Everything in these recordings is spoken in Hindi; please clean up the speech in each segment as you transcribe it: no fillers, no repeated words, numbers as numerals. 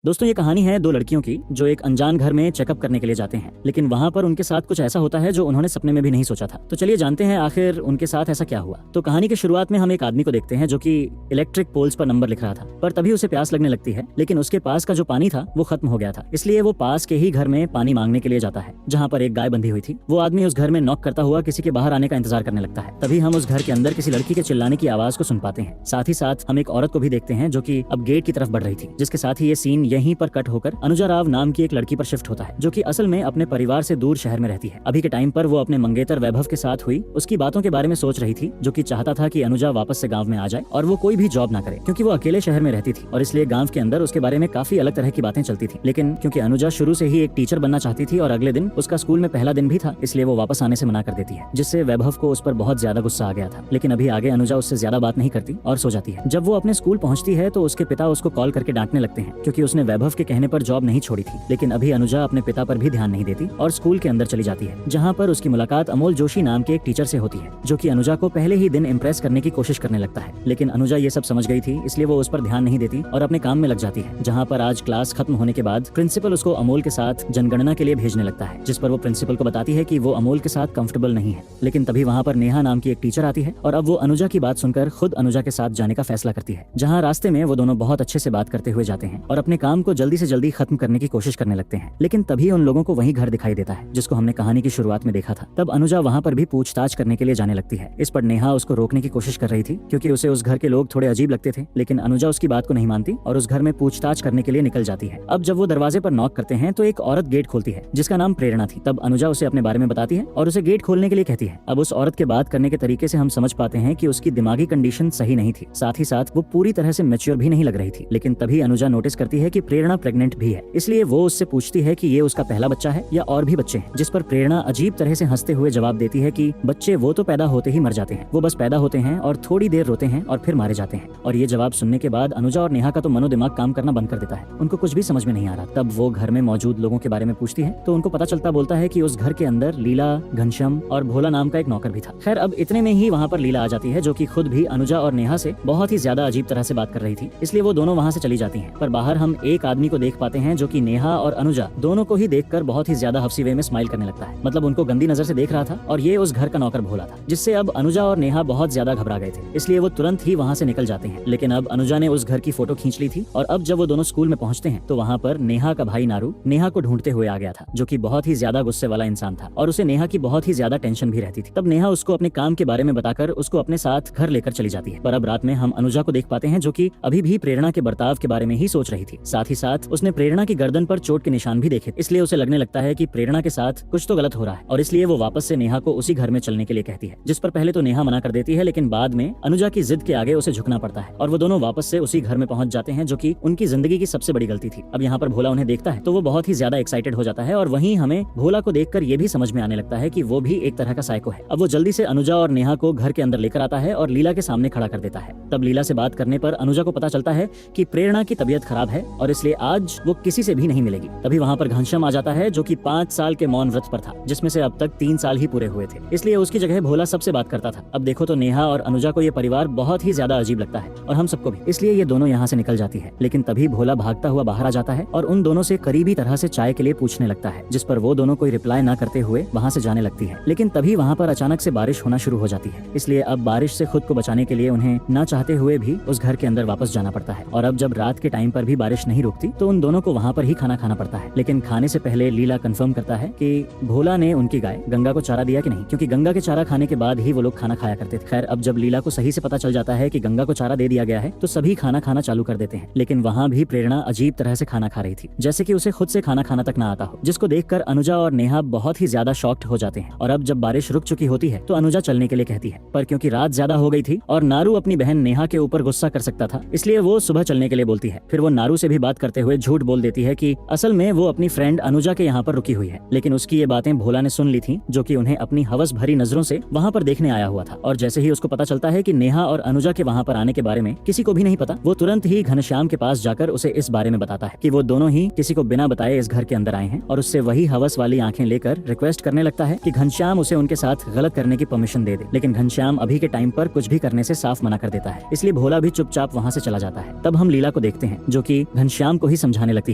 दोस्तों, ये कहानी है दो लड़कियों की जो एक अनजान घर में चेकअप करने के लिए जाते हैं, लेकिन वहाँ पर उनके साथ कुछ ऐसा होता है जो उन्होंने सपने में भी नहीं सोचा था। तो चलिए जानते हैं आखिर उनके साथ ऐसा क्या हुआ। तो कहानी की शुरुआत में हम एक आदमी को देखते हैं जो कि इलेक्ट्रिक पोल्स पर नंबर लिख रहा था, पर तभी उसे प्यास लगने लगती है, लेकिन उसके पास का जो पानी था वो खत्म हो गया था। इसलिए वो पास के ही घर में पानी मांगने के लिए जाता है जहाँ पर एक गाय बंधी हुई थी। वो आदमी उस घर में नॉक करता हुआ किसी के बाहर आने का इंतजार करने लगता है। तभी हम उस घर के अंदर किसी लड़की के चिल्लाने की आवाज को सुन पाते हैं। साथ ही साथ हम एक औरत को भी देखते हैं जो कि अब गेट की तरफ बढ़ रही थी, जिसके साथ ही ये सीन यहीं पर कट होकर अनुजा राव नाम की एक लड़की पर शिफ्ट होता है जो कि असल में अपने परिवार से दूर शहर में रहती है। अभी के टाइम पर वो अपने मंगेतर वैभव के साथ हुई उसकी बातों के बारे में सोच रही थी, जो कि चाहता था कि अनुजा वापस से गांव में आ जाए और वो कोई भी जॉब ना करे, क्योंकि वो अकेले शहर में रहती थी और इसलिए गांव के अंदर उसके बारे में काफी अलग तरह की बातें चलती थी। लेकिन क्योंकि अनुजा शुरू से ही एक टीचर बनना चाहती थी और अगले दिन उसका स्कूल में पहला दिन भी था, इसलिए वो वापस आने से मना कर देती है, जिससे वैभव को उस पर बहुत ज्यादा गुस्सा आ गया था। लेकिन अभी आगे अनुजा उससे ज्यादा बात नहीं करती और सो जाती है। जब वो अपने स्कूल पहुंचती है तो उसके पिता उसको कॉल करके डांटने लगते हैं, क्योंकि उसने वैभव के कहने पर जॉब नहीं छोड़ी थी। लेकिन अभी अनुजा अपने पिता पर भी ध्यान नहीं देती और स्कूल के अंदर चली जाती है, जहाँ पर उसकी मुलाकात अमोल जोशी नाम के एक टीचर से होती है, जो कि अनुजा को पहले ही दिन इम्प्रेस करने की कोशिश करने लगता है। लेकिन अनुजा ये सब समझ गई थी, इसलिए वो उस पर ध्यान नहीं देती और अपने काम में लग जाती है। जहाँ पर आज क्लास खत्म होने के बाद प्रिंसिपल उसको अमोल के साथ जनगणना के लिए भेजने लगता है, जिस पर वो प्रिंसिपल को बताती है कि वो अमोल के साथ कंफर्टेबल नहीं है। लेकिन तभी वहाँ पर नेहा नाम की एक टीचर आती है और अब वो अनुजा की बात सुनकर खुद अनुजा के साथ जाने का फैसला करती है, जहाँ रास्ते में वो दोनों बहुत अच्छे से बात करते हुए जाते हैं और अपने काम को जल्दी से जल्दी खत्म करने की कोशिश करने लगते हैं। लेकिन तभी उन लोगों को वही घर दिखाई देता है जिसको हमने कहानी की शुरुआत में देखा था। तब अनुजा वहाँ पर भी पूछताछ करने के लिए जाने लगती है। इस पर नेहा उसको रोकने की कोशिश कर रही थी, क्योंकि उसे उस घर के लोग थोड़े अजीब लगते थे, लेकिन अनुजा उसकी बात को नहीं मानती और उस घर में पूछताछ करने के लिए निकल जाती है। अब जब वो दरवाजे पर नॉक करते हैं तो एक औरत गेट खोलती है जिसका नाम प्रेरणा थी। तब अनुजा उसे अपने बारे में बताती है और उसे गेट खोलने के लिए कहती है। अब उस औरत के बात करने के तरीके से हम समझ पाते हैं कि उसकी दिमागी कंडीशन सही नहीं थी, साथ ही साथ वो पूरी तरह से मैच्योर भी नहीं लग रही थी। लेकिन तभी अनुजा नोटिस करती है कि प्रेरणा प्रेग्नेंट भी है, इसलिए वो उससे पूछती है कि ये उसका पहला बच्चा है या और भी बच्चे हैं, जिस पर प्रेरणा अजीब तरह से हंसते हुए जवाब देती है कि बच्चे वो तो पैदा होते ही मर जाते हैं, वो बस पैदा होते हैं और थोड़ी देर रोते हैं और फिर मारे जाते हैं। और ये जवाब सुनने के बाद अनुजा और नेहा का तो मनो दिमाग काम करना बंद कर देता है, उनको कुछ भी समझ में नहीं आ रहा। तब वो घर में मौजूद लोगों के बारे में पूछती है तो उनको पता चलता बोलता है कि उस घर के अंदर लीला, घनश्याम और भोला नाम का एक नौकर भी था। खैर, अब इतने में ही वहाँ पर लीला आ जाती है, जो कि खुद भी अनुजा और नेहा से बहुत ही ज्यादा अजीब तरह से बात कर रही थी, इसलिए वो दोनों वहाँ से चली जाती हैं। पर बाहर हम एक आदमी को देख पाते हैं जो कि नेहा और अनुजा दोनों को ही देखकर बहुत ही ज्यादा हफ्सी वे में स्माइल करने लगता है, मतलब उनको गंदी नजर से देख रहा था और ये उस घर का नौकर भोला था, जिससे अब अनुजा और नेहा बहुत ज्यादा घबरा गए थे, इसलिए वो तुरंत ही वहाँ से निकल जाते हैं। लेकिन अब अनुजा ने उस घर की फोटो खींच ली थी और अब जब वो दोनों स्कूल में पहुंचते हैं तो वहाँ पर नेहा का भाई नारू नेहा को ढूंढते हुए आ गया था, जो कि बहुत ही ज्यादा गुस्से वाला इंसान था और उसे नेहा की बहुत ही ज्यादा टेंशन भी रहती थी। तब नेहा उसको अपने काम के बारे में बताकर उसको अपने साथ घर लेकर चली जाती है। पर अब रात में हम अनुजा को देख पाते हैं जो कि अभी भी प्रेरणा के बर्ताव के बारे में ही सोच रही थी। साथ ही साथ उसने प्रेरणा की गर्दन पर चोट के निशान भी देखे, इसलिए उसे लगने लगता है कि प्रेरणा के साथ कुछ तो गलत हो रहा है और इसलिए वो वापस से नेहा को उसी घर में चलने के लिए कहती है, जिस पर पहले तो नेहा मना कर देती है, लेकिन बाद में अनुजा की जिद के आगे उसे झुकना पड़ता है और वो दोनों वापस से उसी घर में पहुंच जाते हैं, जो कि उनकी जिंदगी की सबसे बड़ी गलती थी। अब यहाँ पर भोला उन्हें देखता है तो वो बहुत ही ज्यादा एक्साइटेड हो जाता है और वहीं हमें भोला को देखकर ये भी समझ में आने लगता है कि वो भी एक तरह का साइको है। अब वो जल्दी से अनुजा और नेहा को घर के अंदर लेकर आता है और लीला के सामने खड़ा कर देता है। तब लीला से बात करने पर अनुजा को पता चलता है कि प्रेरणा की तबीयत खराब है और इसलिए आज वो किसी से भी नहीं मिलेगी। तभी वहाँ पर घनश्याम आ जाता है, जो कि 5 साल के मौन व्रत पर था, जिसमें से अब तक 3 साल ही पूरे हुए थे, इसलिए उसकी जगह भोला सबसे बात करता था। अब देखो तो नेहा और अनुजा को ये परिवार बहुत ही ज्यादा अजीब लगता है और हम सबको भी, इसलिए ये दोनों यहाँ से निकल जाती है। लेकिन तभी भोला भागता हुआ बाहर आ जाता है और उन दोनों से करीबी तरह से चाय के लिए पूछने लगता है, जिस पर वो दोनों कोई रिप्लाई न करते हुए वहाँ से जाने लगती है। लेकिन तभी वहाँ पर अचानक से बारिश होना शुरू हो जाती है, इसलिए अब बारिश से खुद को बचाने के लिए उन्हें न चाहते हुए भी उस घर के अंदर वापस जाना पड़ता है। और अब जब रात के टाइम पर भी बारिश नहीं रुकती तो उन दोनों को वहाँ पर ही खाना खाना पड़ता है। लेकिन खाने से पहले लीला कंफर्म करता है कि भोला ने उनकी गाय गंगा को चारा दिया कि नहीं, क्योंकि गंगा के चारा खाने के बाद ही वो लोग खाना खाया करते थे। खैर, अब जब लीला को सही से पता चल जाता है कि गंगा को चारा दे दिया गया है तो सभी खाना खाना चालू कर देते हैं। लेकिन वहाँ भी प्रेरणा अजीब तरह से खाना खा रही थी, जैसे कि उसे खुद से खाना खाना तक ना आता हो, जिसको देखकर अनुजा और नेहा बहुत ही ज्यादा शॉक्ड हो जाते हैं। और अब जब बारिश रुक चुकी होती है तो अनुजा चलने के लिए कहती है, पर क्योंकि रात ज्यादा हो गई थी और नारू अपनी बहन नेहा के ऊपर गुस्सा कर सकता था, इसलिए वो सुबह चलने के लिए बोलती है। फिर वो नारू से भी बात करते हुए झूठ बोल देती है कि असल में वो अपनी फ्रेंड अनुजा के यहाँ पर रुकी हुई है। लेकिन उसकी ये बातें भोला ने सुन ली थी, जो कि उन्हें अपनी हवस भरी नजरों से वहाँ पर देखने आया हुआ था। और जैसे ही उसको पता चलता है कि नेहा और अनुजा के वहाँ पर आने के बारे में किसी को भी नहीं पता, वो तुरंत ही घनश्याम के पास जाकर उसे इस बारे में बताता है कि वो दोनों ही किसी को बिना बताए इस घर के अंदर आए हैं और उससे वही हवस वाली आंखें लेकर रिक्वेस्ट करने लगता है कि घनश्याम उसे उनके साथ गलत करने की परमिशन दे दे। लेकिन घनश्याम अभी के टाइम पर कुछ भी करने से साफ मना कर देता है, इसलिए भोला भी चुपचाप वहाँ से चला जाता है। तब हम लीला को देखते हैं, जो कि घनश्याम घनश्याम को ही समझाने लगती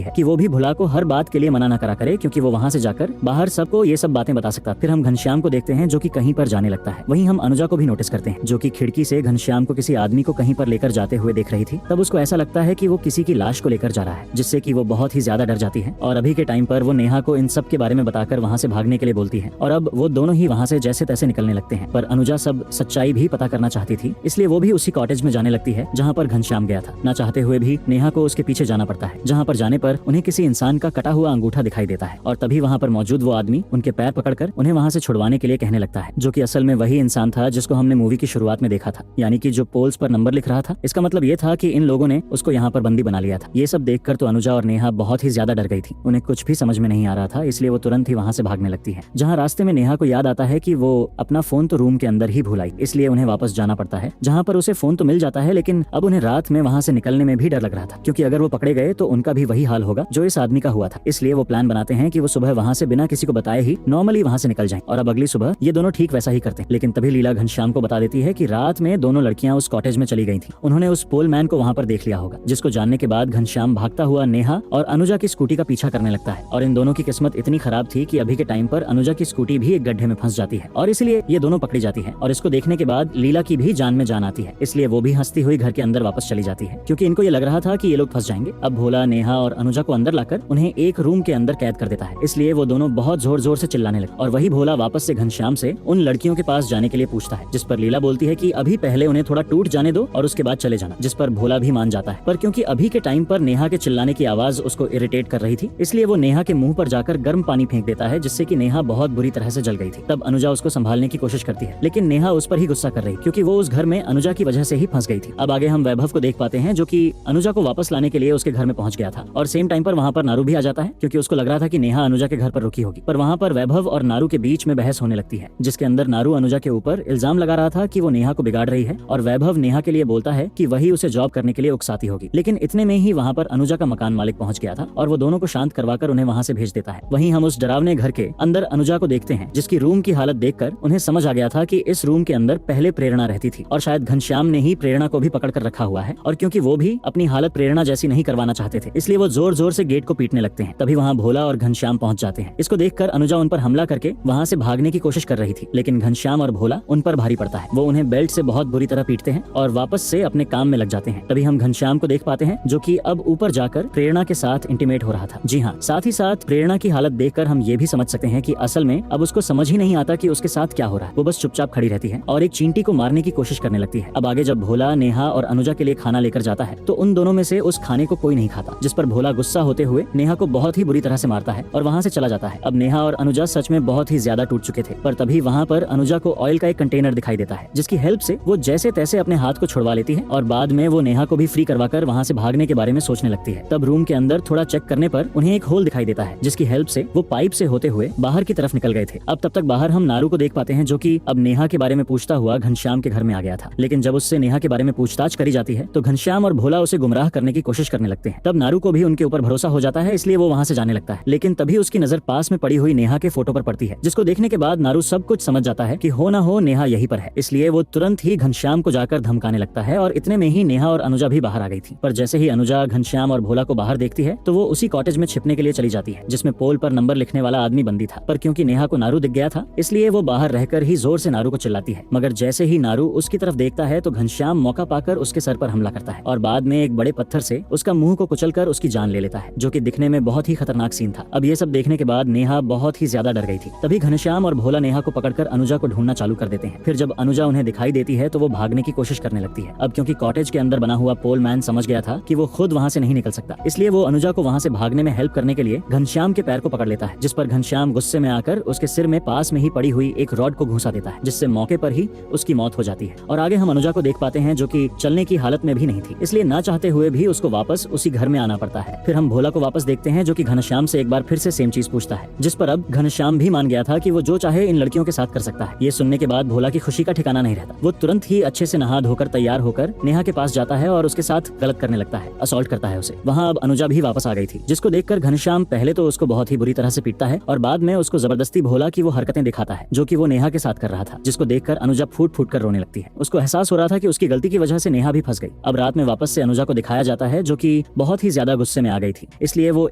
है कि वो भी भोला को हर बात के लिए मना न करा करे, क्योंकि वो वहाँ से जाकर बाहर सबको ये सब बातें बता सकता। फिर हम घनश्याम को देखते हैं जो कि कहीं पर जाने लगता है। वहीं हम अनुजा को भी नोटिस करते हैं जो कि खिड़की से घनश्याम को किसी आदमी को कहीं पर लेकर जाते हुए देख रही थी। तब उसको ऐसा लगता है कि वो किसी की लाश को लेकर जा रहा है, जिससे कि वो बहुत ही ज्यादा डर जाती है। और अभी के टाइम पर वो नेहा को इन सब के बारे में बताकर वहाँ से भागने के लिए बोलती है और अब वो दोनों ही वहाँ से जैसे तैसे निकलने लगते हैं। पर अनुजा सब सच्चाई भी पता करना चाहती थी, इसलिए वो भी उसी कॉटेज में जाने लगती है जहाँ पर घनश्याम गया था। ना चाहते हुए भी नेहा को उसके पीछे जाना पड़ता है, जहाँ पर जाने पर उन्हें किसी इंसान का कटा हुआ अंगूठा दिखाई देता है और तभी वहाँ पर मौजूद वो आदमी उनके पैर पकड़कर उन्हें वहाँ से छुड़वाने के लिए कहने लगता है, जो कि असल में वही इंसान था जिसको हमने मूवी की शुरुआत में देखा था, यानी कि जो पोल्स पर नंबर लिख रहा था। इसका मतलब ये था कि इन लोगों ने उसको यहाँ पर बंदी बना लिया था। ये सब देखकर तो अनुजा और नेहा बहुत ही ज्यादा डर गई थी। उन्हें कुछ भी समझ में नहीं आ रहा था, इसलिए वो तुरंत ही वहाँ से भागने लगती है। जहाँ रास्ते में नेहा को याद आता है कि वो अपना फोन तो रूम के अंदर ही भूल आई, इसलिए उन्हें वापस जाना पड़ता है, जहाँ पर उसे फोन तो मिल जाता है, लेकिन अब उन्हें रात में वहाँ से निकलने में भी डर लग रहा था, क्योंकि अगर वो पकड़े गए तो उनका भी वही हाल होगा जो इस आदमी का हुआ था। इसलिए वो प्लान बनाते हैं कि वो सुबह वहाँ से बिना किसी को बताए ही नॉर्मली वहाँ से निकल जाएं और अब अगली सुबह ये दोनों ठीक वैसा ही करते हैं। लेकिन तभी लीला घनश्याम को बता देती है कि रात में दोनों लड़कियां उस कॉटेज में चली गई थी। उन्होंने उस पोल मैन को वहाँ पर देख लिया होगा, जिसको जानने के बाद घनश्याम भागता हुआ नेहा और अनुजा की स्कूटी का पीछा करने लगता है। और इन दोनों की किस्मत इतनी खराब थी कि अभी के टाइम पर अनुजा की स्कूटी भी एक गड्ढे में फंस जाती है और इसलिए ये दोनों पकड़ी जाती है। और इसको देखने के बाद लीला की भी जान में जान आती है, इसलिए वो भी हंसती हुई घर के अंदर वापस चली जाती है, क्योंकि इनको ये लग रहा था कि ये लोग फंस जाएंगे। अब भोला नेहा और अनुजा को अंदर लाकर उन्हें एक रूम के अंदर कैद कर देता है, इसलिए वो दोनों बहुत जोर जोर से चिल्लाने लगे। और वही भोला वापस से घनश्याम से उन लड़कियों के पास जाने के लिए पूछता है, जिस पर लीला बोलती है कि अभी पहले उन्हें थोड़ा टूट जाने दो और उसके बाद चले जाना, जिस पर भोला भी मान जाता है। पर क्योंकि अभी के टाइम पर नेहा के चिल्लाने की आवाज उसको इरिटेट कर रही थी, इसलिए वो नेहा के मुंह पर जाकर गर्म पानी फेंक देता है, जिससे कि नेहा बहुत बुरी तरह से जल गई थी। तब अनुजा उसको संभालने की कोशिश करती है, लेकिन नेहा उस पर ही गुस्सा कर रही, क्योंकि वो उस घर में अनुजा की वजह से ही फंस गई थी। अब आगे हम वैभव को देख पाते हैं, जो कि अनुजा को वापस लाने के लिए उसके घर में पहुंच गया था और सेम टाइम पर वहाँ पर नारू भी आ जाता है, क्योंकि उसको लग रहा था कि नेहा अनुजा के घर पर रुकी होगी। पर वहाँ पर वैभव और नारू के बीच में बहस होने लगती है, जिसके अंदर नारू अनुजा के ऊपर इल्जाम लगा रहा था कि वो नेहा को बिगाड़ रही है और वैभव नेहा के लिए बोलता है कि वही उसे जॉब करने के लिए उकसाती होगी। लेकिन इतने में ही वहाँ पर अनुजा का मकान मालिक पहुंच गया था और वो दोनों को शांत करवाकर उन्हें वहाँ से भेज देता है। वहीं हम उस डरावने घर के अंदर अनुजा को देखते हैं, जिसकी रूम की हालत देखकर उन्हें समझ आ गया था कि इस रूम के अंदर पहले प्रेरणा रहती थी और शायद घनश्याम ने ही प्रेरणा को भी पकड़ कर रखा हुआ है। और क्योंकि वो भी अपनी हालत प्रेरणा जैसी नहीं करवाना चाहते थे, इसलिए वो जोर जोर से गेट को पीटने लगते हैं। तभी वहाँ भोला और घनश्याम पहुंच जाते हैं। इसको देखकर अनुजा उन पर हमला करके वहाँ से भागने की कोशिश कर रही थी, लेकिन घनश्याम और भोला उन पर भारी पड़ता है। वो उन्हें बेल्ट से बहुत बुरी तरह पीटते हैं और वापस से अपने काम में लग जाते हैं। तभी हम घनश्याम को देख पाते हैं, जो कि अब ऊपर जाकर प्रेरणा के साथ इंटीमेट हो रहा था। जी हाँ, साथ ही साथ प्रेरणा की हालत देखकर हम ये भी समझ सकते हैं कि असल में अब उसको समझ ही नहीं आता कि उसके साथ क्या हो रहा है। वो बस चुपचाप खड़ी रहती है और एक चींटी को मारने की कोशिश करने लगती है। अब आगे जब भोला नेहा और अनुजा के लिए खाना लेकर जाता है, तो उन दोनों में से उस खाने को कोई नहीं खाता, जिस पर भोला गुस्सा होते हुए नेहा को बहुत ही बुरी तरह से मारता है और वहाँ से चला जाता है। अब नेहा और अनुजा सच में बहुत ही ज्यादा टूट चुके थे, पर तभी वहाँ पर अनुजा को ऑयल का एक कंटेनर दिखाई देता है, जिसकी हेल्प से वो जैसे तैसे अपने हाथ को छुड़वा लेती है और बाद में वो नेहा को भी फ्री करवाकर वहाँ से भागने के बारे में सोचने लगती है। तब रूम के अंदर थोड़ा चेक करने पर उन्हें एक होल दिखाई देता है, जिसकी हेल्प से वो पाइप से होते हुए बाहर की तरफ निकल गए थे। अब तब तक बाहर हम नारू को देख पाते हैं, जो कि अब नेहा के बारे में पूछता हुआ घनश्याम के घर में आ गया था। लेकिन जब उससे नेहा के बारे में पूछताछ करी जाती है, तो घनश्याम और भोला उसे गुमराह करने की कोशिश करने लगते हैं। तब नारू को भी उनके ऊपर भरोसा हो जाता है, इसलिए वो वहाँ से जाने लगता है। लेकिन तभी उसकी नजर पास में पड़ी हुई नेहा के फोटो पर पड़ती है, जिसको देखने के बाद नारू सब कुछ समझ जाता है कि हो ना हो नेहा यहीं पर है। इसलिए वो तुरंत ही घनश्याम को जाकर धमकाने लगता है और इतने में ही नेहा और अनुजा भी बाहर आ गई थी। पर जैसे ही अनुजा घनश्याम और भोला को बाहर देखती है, तो वो उसी कॉटेज में छिपने के लिए चली जाती है, जिसमें पोल पर नंबर लिखने वाला आदमी बंदी था। पर क्योंकि नेहा को नारू दिख गया था, इसलिए वो बाहर रहकर ही जोर से नारू को चिल्लाती है। मगर जैसे ही नारू उसकी तरफ देखता है, तो घनश्याम मौका पाकर उसके सर पर हमला करता है और बाद में एक बड़े पत्थर से उसका मुंह को कुचलकर उसकी जान ले लेता है, जो कि दिखने में बहुत ही खतरनाक सीन था। अब ये सब देखने के बाद नेहा बहुत ही ज्यादा डर गई थी। तभी घनश्याम और भोला नेहा को पकड़कर अनुजा को ढूंढना चालू कर देते हैं। फिर जब अनुजा उन्हें दिखाई देती है, तो वो भागने की कोशिश करने लगती है। अब क्योंकि कॉटेज के अंदर बना हुआ पोल मैन समझ गया था कि वो खुद वहाँ से नहीं निकल सकता, इसलिए वो अनुजा को वहाँ से भागने में हेल्प करने के लिए घनश्याम के पैर को पकड़ लेता है, जिस पर घनश्याम गुस्से में आकर उसके सिर में पास में ही पड़ी हुई एक रॉड को घुसा देता है, जिससे मौके पर ही उसकी मौत हो जाती है। और आगे हम अनुजा को देख पाते हैं, जो कि चलने की हालत में भी नहीं थी, इसलिए ना चाहते हुए भी उसको वापस उसी घर में आना पड़ता है। फिर हम भोला को वापस देखते हैं, जो कि घनश्याम से एक बार फिर से सेम चीज पूछता है, जिस पर अब घनश्याम भी मान गया था कि वो जो चाहे इन लड़कियों के साथ कर सकता है। ये सुनने के बाद भोला की खुशी का ठिकाना नहीं रहता। वो तुरंत ही अच्छे से नहा धोकर तैयार होकर नेहा के पास जाता है और उसके साथ गलत करने लगता है, असॉल्ट करता है उसे। वहाँ अब अनुजा भी वापस आ गई थी, जिसको देखकर घनश्याम पहले तो उसको बहुत ही बुरी तरह से पीटता है और बाद में उसको जबरदस्ती भोला की वो हरकतें दिखाता है, जो कि वो नेहा के साथ कर रहा था, जिसको देखकर अनुजा फूट फूट कर रोने लगती है। उसको एहसास हो रहा था कि उसकी गलती की वजह से नेहा भी फंस गई। अब रात में वापस से अनुजा को दिखाया जाता है, जो कि लड़की बहुत ही ज्यादा गुस्से में आ गई थी, इसलिए वो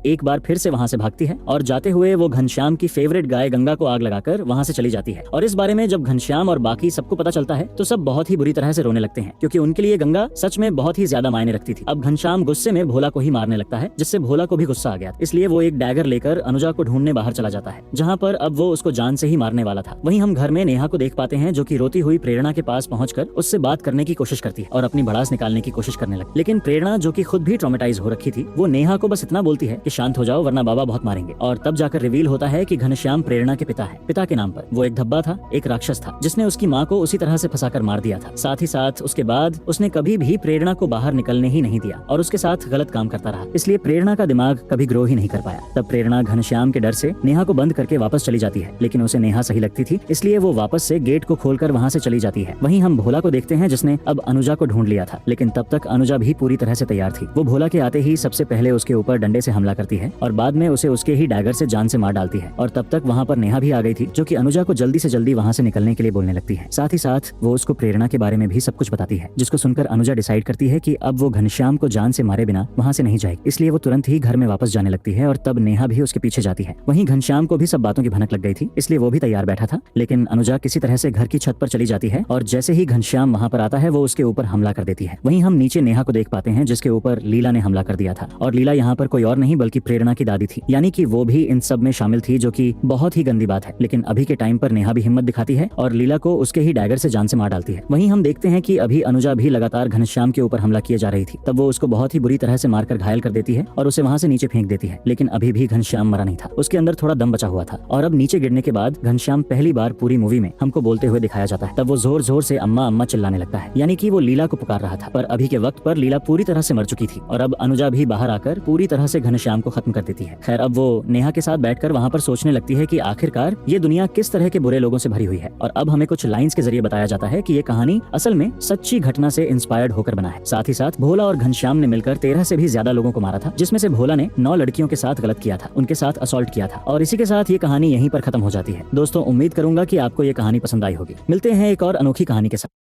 एक बार फिर से वहाँ से भागती है और जाते हुए वो घनश्याम की फेवरेट गाय गंगा को आग लगाकर वहाँ से चली जाती है। और इस बारे में जब घनश्याम और बाकी सबको पता चलता है तो सब बहुत ही बुरी तरह से रोने लगते हैं, क्योंकि उनके लिए गंगा सच में बहुत ही ज्यादा मायने रखती थी। अब घनश्याम गुस्से में भोला को ही मारने लगता है, जिससे भोला को भी गुस्सा आ गया, इसलिए वो एक डैगर लेकर अनुजा को ढूंढने बाहर चला जाता है, जहाँ पर अब वो उसको जान से ही मारने वाला था। वहीं हम घर में नेहा को देख पाते हैं, जो कि रोती हुई प्रेरणा के पास पहुंचकर उससे बात करने की कोशिश करती है और अपनी भड़ास निकालने की कोशिश करने लगती। लेकिन प्रेरणा, जो कि खुद भी ट्रॉमेटाइज हो रखी थी, वो नेहा को बस इतना बोलती है कि शांत हो जाओ वरना बाबा बहुत मारेंगे। और तब जाकर रिवील होता है कि घनश्याम प्रेरणा के पिता है। पिता के नाम पर वो एक धब्बा था, एक राक्षस था, जिसने उसकी माँ को उसी तरह से फंसाकर मार दिया था। साथ ही साथ उसके बाद उसने कभी भी प्रेरणा को बाहर निकलने ही नहीं दिया और उसके साथ गलत काम करता रहा, इसलिए प्रेरणा का दिमाग कभी ग्रो ही नहीं कर पाया। तब प्रेरणा घनश्याम के डर से नेहा को बंद करके वापस चली जाती है, लेकिन उसे नेहा सही लगती थी, इसलिए वो वापस से गेट को खोलकर वहाँ से चली जाती है। वहीं हम भोला को देखते हैं, जिसने अब अनुजा को ढूंढ लिया था, लेकिन तब तक अनुजा भी पूरी तरह से तैयार थी। वो भोला के आते ही सबसे पहले उसके ऊपर डंडे से हमला करती है और बाद में उसे उसके ही डैगर से जान से मार डालती है। और तब तक वहाँ पर नेहा भी आ गई थी, जो कि अनुजा को जल्दी से जल्दी वहाँ से निकलने के लिए बोलने लगती है। साथ ही साथ वो उसको प्रेरणा के बारे में भी सब कुछ बताती है, जिसको सुनकर अनुजा डिसाइड करती है कि अब वो घनश्याम को जान से मारे बिना वहाँ से नहीं जाएगी, इसलिए वो तुरंत ही घर में वापस जाने लगती है। और तब नेहा भी उसके पीछे जाती है। वहीं घनश्याम को भी सब बातों की भनक लग गई थी, इसलिए वो भी तैयार बैठा था, लेकिन अनुजा किसी तरह से घर की छत पर चली जाती है और जैसे ही घनश्याम वहाँ पर आता है वो उसके ऊपर हमला कर देती है। वहीं हम नीचे नेहा को देख पाते हैं, जिसके ऊपर लीला ने हमला कर दिया था। और लीला यहाँ पर कोई और नहीं बल्कि प्रेरणा की दादी थी, यानी कि वो भी इन सब में शामिल थी, जो कि बहुत ही गंदी बात है। लेकिन अभी के टाइम पर नेहा भी हिम्मत दिखाती है और लीला को उसके ही डैगर से जान से मार डालती है। वहीं हम देखते हैं कि अभी अनुजा भी लगातार घनश्याम के ऊपर हमला किए जा रही थी। तब वो उसको बहुत ही बुरी तरह से मारकर घायल कर देती है और उसे वहाँ से नीचे फेंक देती है, लेकिन अभी भी घनश्याम मरा नहीं था, उसके अंदर थोड़ा दम बचा हुआ था। और अब नीचे गिरने के बाद घनश्याम पहली बार पूरी मूवी में हमको बोलते हुए दिखाया जाता है। तब वो जोर जोर से अम्मा अम्मा चिल्लाने लगता है, यानी कि वो लीला को पुकार रहा था। पर अभी के वक्त पर लीला पूरी तरह से मर चुकी थी और अब अनुजा भी बाहर आकर पूरी तरह से घनश्याम को खत्म कर देती है। खैर, अब वो नेहा के साथ बैठकर वहाँ पर सोचने लगती है कि आखिरकार ये दुनिया किस तरह के बुरे लोगों से भरी हुई है। और अब हमें कुछ लाइंस के जरिए बताया जाता है कि ये कहानी असल में सच्ची घटना से इंस्पायर्ड होकर बना है। साथ ही साथ भोला और घनश्याम ने मिलकर 13 से भी ज्यादा लोगों को मारा था, जिसमें से भोला ने 9 लड़कियों के साथ गलत किया था, उनके साथ असॉल्ट किया था। और इसी के साथ ये कहानी यहीं पर खत्म हो जाती है। दोस्तों, उम्मीद करूंगा कि आपको ये कहानी पसंद आई होगी। मिलते हैं एक और अनोखी कहानी के साथ।